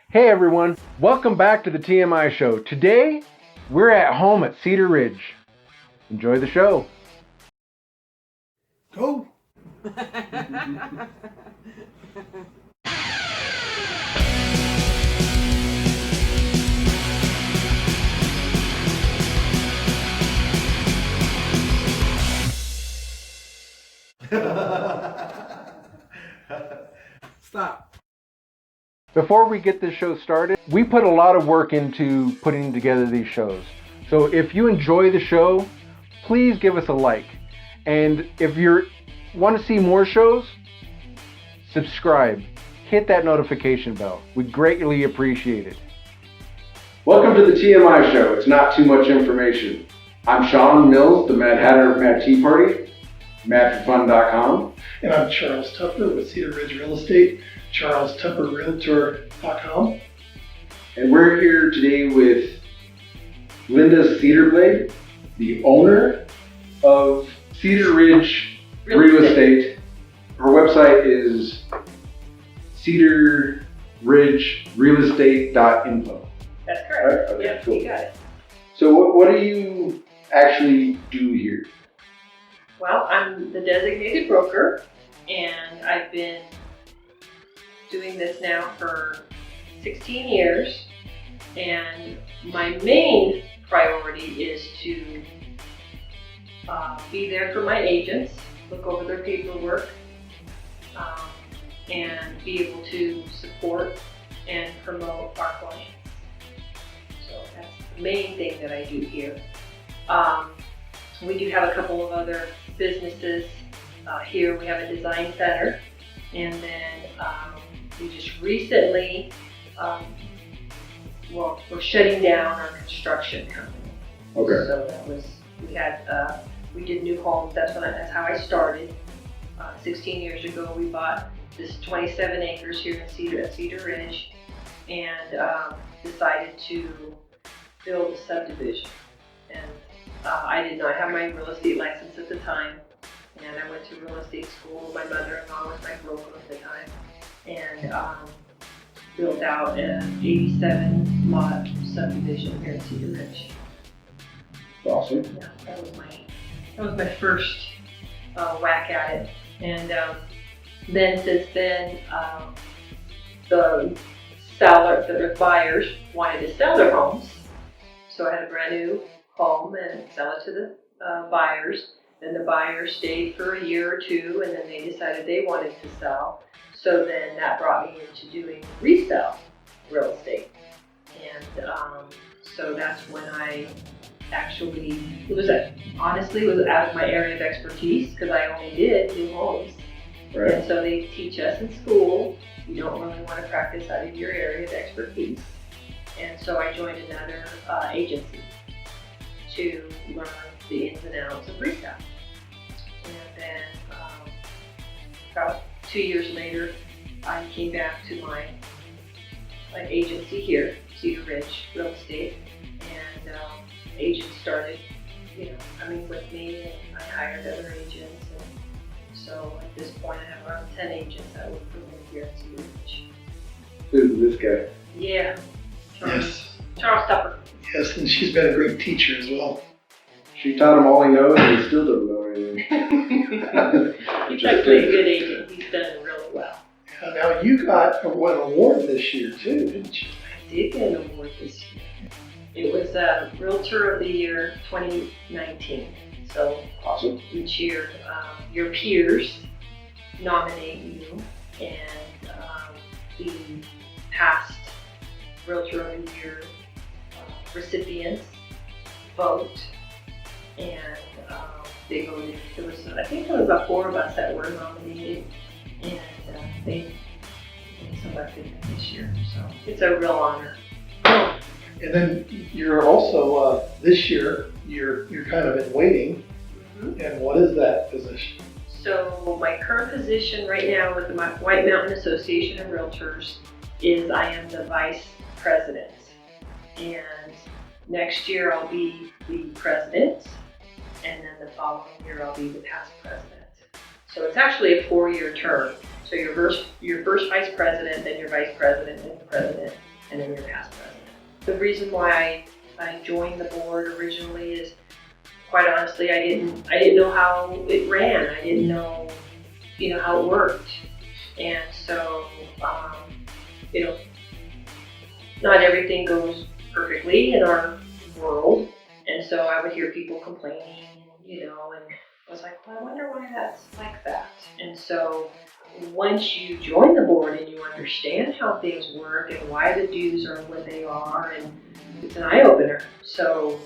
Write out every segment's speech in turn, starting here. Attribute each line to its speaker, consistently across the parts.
Speaker 1: Hey everyone, welcome back to the TMI show. Today, we're at home at Cedar Ridge. Enjoy the show.
Speaker 2: Go. Stop.
Speaker 1: Before we get this show started, we put a lot of work into putting together these shows. So if you enjoy the show, please give us a like. And if you want to see more shows, subscribe. Hit that notification bell. We greatly appreciate it. Welcome to the TMI show. It's not too much information. I'm Sean Mills, the Mad Hatter of Mad Tea Party, madforfun.com.
Speaker 2: And I'm Charles Tupper with Cedar Ridge Real Estate, charlestupperrealtor.com.
Speaker 1: And we're here today with Linda Cedarblade, the owner of Cedar Ridge Real Estate. Her website is cedarridgerealestate.info.
Speaker 3: That's correct.
Speaker 1: Right? Okay,
Speaker 3: Yeah,
Speaker 1: cool.
Speaker 3: you got it.
Speaker 1: So what do you actually do here?
Speaker 3: Well, I'm the designated broker, and I've been doing this now for 16 years. And my main priority is to be there for my agents, look over their paperwork, and be able to support and promote our clients. So that's the main thing that I do here. We do have a couple of other businesses here. We have a design center, and then we just recently, we're shutting down our construction company.
Speaker 1: Okay.
Speaker 3: So that was, we did new homes. That's how I started. 16 years ago, we bought this 27 acres here in Cedar Ridge, and decided to build a subdivision. And I did not have my real estate license at the time, and I went to real estate school. My mother-in-law was my broker at the time, and built out an 87 lot subdivision here in Cedar Ridge.
Speaker 1: Awesome.
Speaker 3: Yeah, that was my first whack at it. And then since then, the buyers wanted to sell their homes, so I had a brand new home and sell it to the buyers. Then the buyers stayed for a year or two, and then they decided they wanted to sell. So then that brought me into doing resale real estate. And so that's when I actually, honestly, it was out of my area of expertise, because I only did new homes.
Speaker 1: Right.
Speaker 3: And so they teach us in school, you don't really want to practice out of your area of expertise. And so I joined another agency to learn the ins and outs of resale. And then about 2 years later, I came back to my agency here, Cedar Ridge Real Estate, and agents started, coming with me, and I hired other agents. And so at this point, I have around 10 agents that work for me here at Cedar Ridge.
Speaker 1: Who's this guy?
Speaker 3: Yeah,
Speaker 2: Yes.
Speaker 3: Charles Tupper.
Speaker 2: Yes, and she's been a great teacher as well.
Speaker 1: She taught him all he knows, and he still doesn't know anything.
Speaker 3: He's actually a good agent. He's done really well.
Speaker 2: Now you got an award this year too, didn't you?
Speaker 3: I did get an award this year. It was Realtor of the Year 2019. So
Speaker 1: Awesome.
Speaker 3: each year, your peers nominate you, and the past Realtor of the Year recipients vote, and they voted. I think there was about 4 of us that were nominated, and they selected me this year. So it's a real honor.
Speaker 2: And then you're also this year you're kind of in waiting.
Speaker 3: Mm-hmm.
Speaker 2: And what is that position?
Speaker 3: So my current position right now with the White Mountain Association of Realtors is I am the vice president. And next year I'll be the president, and then the following year I'll be the past president. So it's actually a 4-year term. So your first vice president, then your vice president, then your president, and then your past president. The reason why I joined the board originally is, quite honestly, I didn't know how it ran. I didn't know, how it worked. And so, not everything goes perfectly in our world. And so I would hear people complaining, and I was like, well, I wonder why that's like that. And so once you join the board and you understand how things work and why the dues are what they are, and it's an eye-opener. So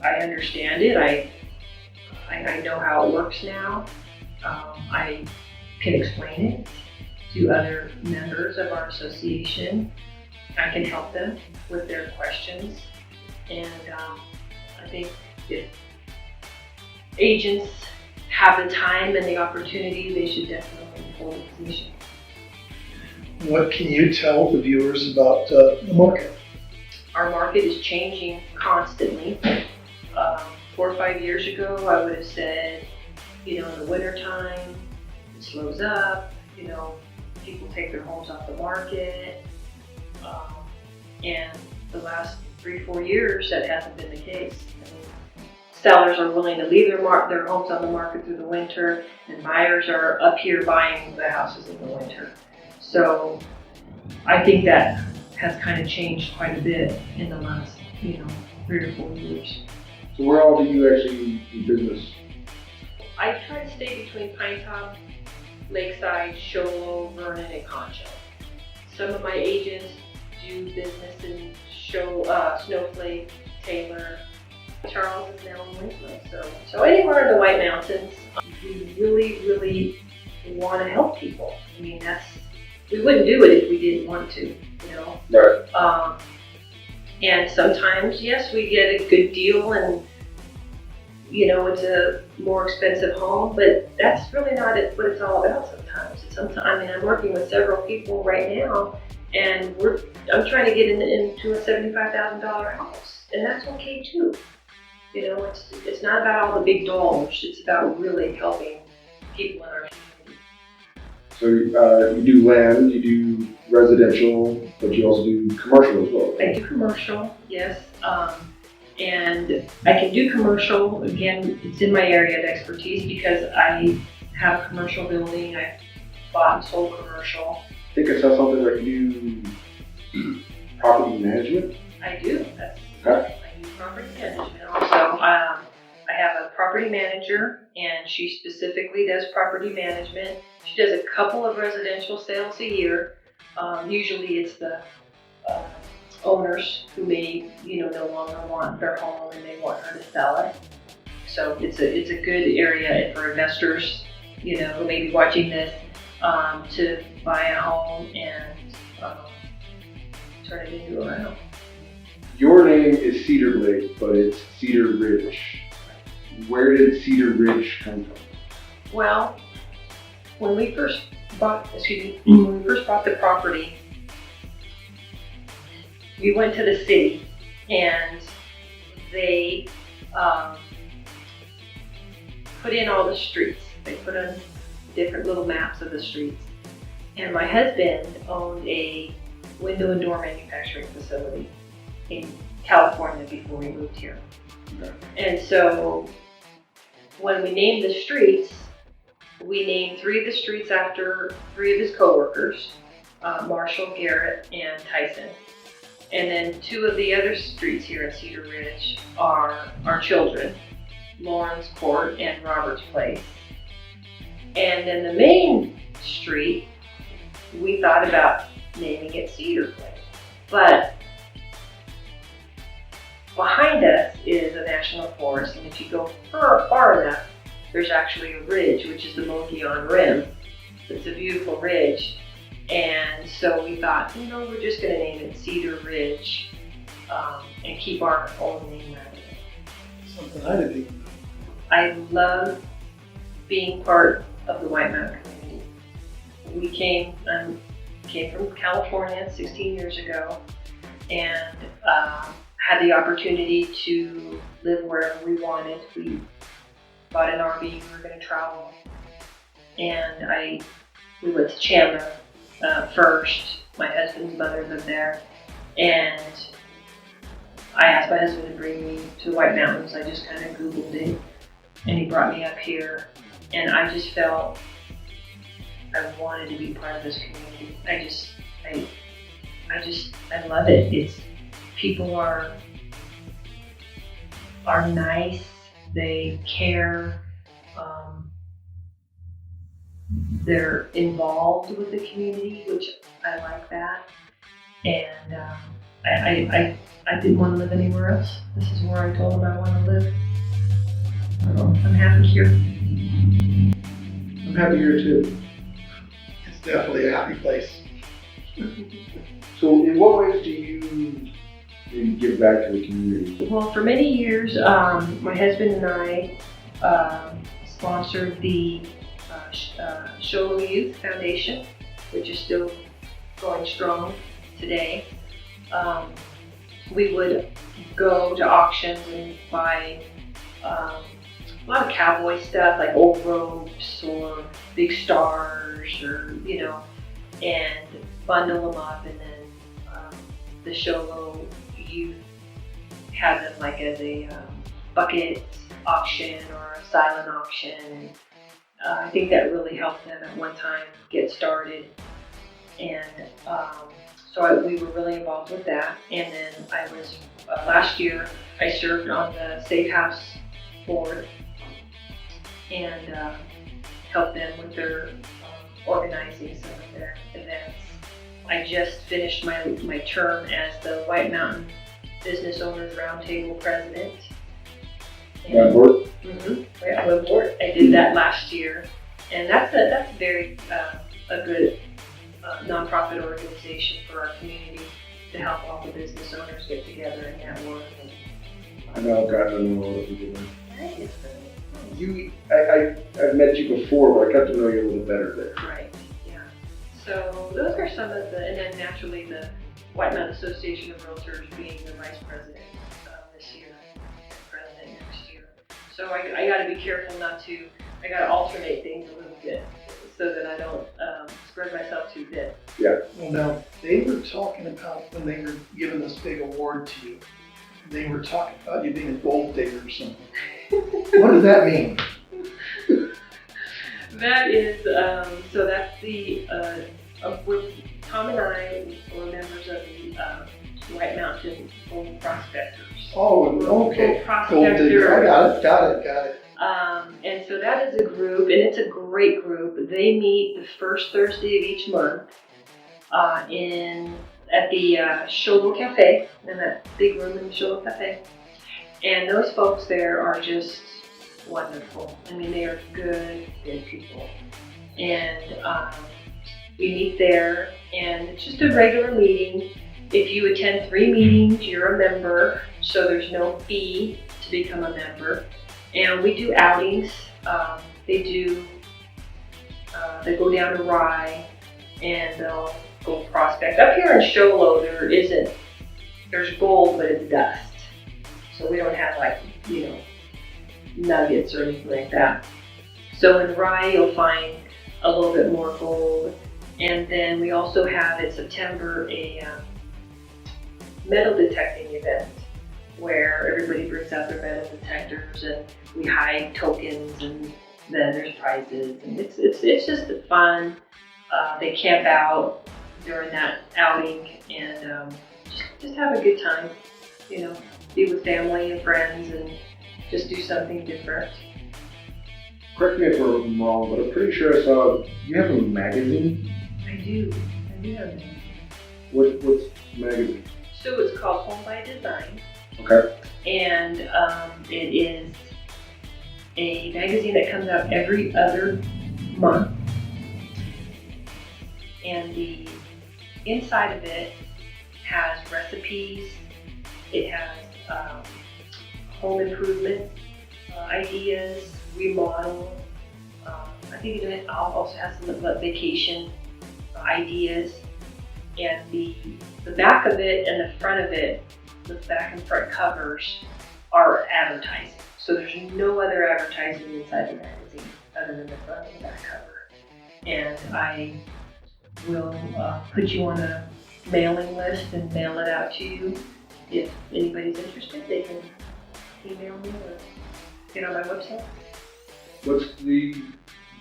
Speaker 3: I understand it. I know how it works now. I can explain it to other members of our association. I can help them with their questions. And I think if agents have the time and the opportunity, they should definitely hold a position.
Speaker 2: What can you tell the viewers about the market?
Speaker 3: Our market is changing constantly. 4 or 5 years ago, I would have said, in the wintertime, it slows up, people take their homes off the market. And the last 3-4 years, that hasn't been the case. Sellers are willing to leave their homes on the market through the winter, and buyers are up here buying the houses in the winter. So I think that has kind of changed quite a bit in the last, 3 to 4 years.
Speaker 1: So where all do you actually do business?
Speaker 3: I try to stay between Pinetop, Lakeside, Show Low, Vernon, and Concho. Some of my agents do business in Snowflake, Taylor. Charles is now in Winslow. So anywhere in the White Mountains, we really, really want to help people. We wouldn't do it if we didn't want to,
Speaker 1: Right.
Speaker 3: And sometimes, yes, we get a good deal and, it's a more expensive home, but that's really not what it's all about sometimes. I'm working with several people right now, and I'm trying to get into a $75,000 house, and that's okay too. It's not about all the big dollars. It's about really helping people in our community.
Speaker 1: So you do land, you do residential, but you also do commercial as well.
Speaker 3: I do commercial, yes. And I can do commercial. Again, it's in my area of expertise because I have a commercial building. I've bought and sold commercial.
Speaker 1: I think I saw something like you do property management.
Speaker 3: I do.
Speaker 1: Okay.
Speaker 3: I do property management also. I have a property manager, and she specifically does property management. She does a couple of residential sales a year. Usually it's the owners who may, no longer want their home and they want her to sell it. So it's a good area for investors, who may be watching this, to buy a home and turn it into a rental.
Speaker 1: Your name is Cedar Lake, but it's Cedar Ridge. Where did Cedar Ridge come from?
Speaker 3: Well, when we first bought the property, we went to the city and they put in all the streets. They put on different little maps of the streets. And my husband owned a window and door manufacturing facility in California before we moved here.
Speaker 1: Okay.
Speaker 3: And so when we named the streets, we named 3 of the streets after 3 of his coworkers, Marshall, Garrett, and Tyson. And then 2 of the other streets here in Cedar Ridge are our children, Lawrence Court and Roberts Place. And then the main street, we thought about naming it Cedar Place. But behind us is a national forest, and if you go far enough, there's actually a ridge, which is the Mogollon Rim. It's a beautiful ridge. And so we thought, we're just going to name it Cedar Ridge and keep our own name out of it.
Speaker 2: Something I didn't even know.
Speaker 3: I love being part of the White Mountain community. We came from California 16 years ago and had the opportunity to live wherever we wanted. We bought an RV, we were going to travel. And we went to Chandler first. My husband's mother lived there. And I asked my husband to bring me to the White Mountains. I just kind of Googled it, and he brought me up here. And I just felt I wanted to be part of this community. I love it. It's people are nice. They care. They're involved with the community, which I like that. And I didn't want to live anywhere else. This is where I told them I want to live. I'm happy here.
Speaker 1: I'm happy here too.
Speaker 2: It's definitely a happy place.
Speaker 1: So in what ways do you give back to the community?
Speaker 3: Well, for many years, my husband and I sponsored the Show Youth Foundation, which is still going strong today. We would go to auctions and buy a lot of cowboy stuff, like old ropes or big stars, or and bundle them up, and then the Show Youth had them like as a bucket auction or a silent auction. I think that really helped them at one time get started, and we were really involved with that. And then I was last year I served on the Safe House board and helped them with their organizing some of their events. I just finished my term as the White Mountain Business Owners Roundtable president.
Speaker 1: Board?
Speaker 3: Mm-hmm. Yeah, with board. I did that last year, and that's very a good nonprofit organization for our community to help all the business owners get together and network.
Speaker 1: I know I've gotten to know a lot of people
Speaker 3: Right.
Speaker 1: there. I've met you before, but I got to know you a little better there.
Speaker 3: Right. Yeah. So those are some of and then naturally the White Mountain Association of Realtors being the vice president this year, and president next year. So I got to be careful I got to alternate things a little bit so that I don't spread myself too thin.
Speaker 1: Yeah.
Speaker 2: Well, now, they were talking about when they were giving this big award to you, they were talking about you being a gold digger or something. What does that mean?
Speaker 3: That is, so that's the, Tom and I were members of the White Mountain Gold Prospectors.
Speaker 2: Oh, okay.
Speaker 3: Gold
Speaker 2: digger. I got it.
Speaker 3: And so that is a group, and it's a great group. They meet the first Thursday of each month at the Shovel Cafe, in that big room in the Shovel Cafe. And those folks there are just wonderful. I mean, they are good people. And we meet there, and it's just a regular meeting. If you attend 3 meetings, you're a member, so there's no fee to become a member. And we do outings. They go down to Rye, and they'll go prospect. Up here in Sholo, there's gold, but it's dust. So we don't have nuggets or anything like that. So in Rye, you'll find a little bit more gold. And then we also have in September a metal detecting event where everybody brings out their metal detectors and we hide tokens, and then there's prizes, and it's just fun. They camp out during that outing and just have a good time, be with family and friends and just do something different.
Speaker 1: Correct me if I'm wrong, but I'm pretty sure I saw you have a magazine.
Speaker 3: I do have that.
Speaker 1: What's magazine?
Speaker 3: So it's called Home by Design.
Speaker 1: Okay.
Speaker 3: And it is a magazine that comes out every other month. And the inside of it has recipes, it has home improvement ideas, remodel. I think it also has some vacation ideas. And the back of it and the front of it, the back and front covers are advertising. So there's no other advertising inside the magazine other than the front and the back cover. And I will put you on a mailing list and mail it out to you. If anybody's interested, they can email me or get on my website.
Speaker 1: What's the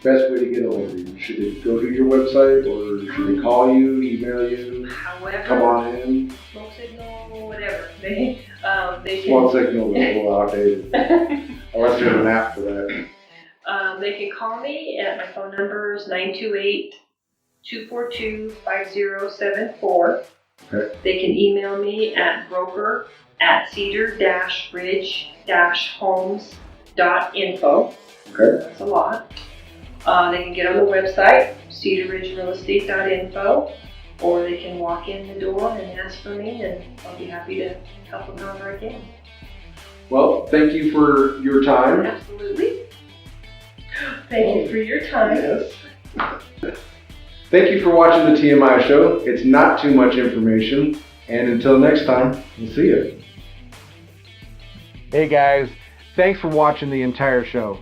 Speaker 1: best way to get a hold of you? Should they go to your website, or should they call you, email you,
Speaker 3: However,
Speaker 1: come on in?
Speaker 3: smoke signal, whatever. They can.
Speaker 1: Smoke signal is a little outdated, unless there's an app for that.
Speaker 3: They can call me at my phone number is 928-242-5074.
Speaker 1: Okay.
Speaker 3: They can email me at broker@cedar-ridge-homes.info.
Speaker 1: Okay.
Speaker 3: That's a lot. They can get on the website, cedarridgerealestate.info, or they can walk in the door and ask for me, and I'll be happy to help them however I can.
Speaker 1: Well, thank you for your time.
Speaker 3: Absolutely. Thank you for your time.
Speaker 1: Yes. Thank you for watching the TMI show. It's not too much information. And until next time, we'll see you. Hey guys, thanks for watching the entire show.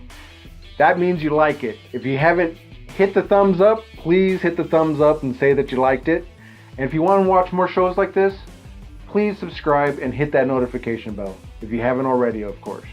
Speaker 1: That means you like it. If you haven't hit the thumbs up, please hit the thumbs up and say that you liked it. And if you want to watch more shows like this, please subscribe and hit that notification bell. If you haven't already, of course.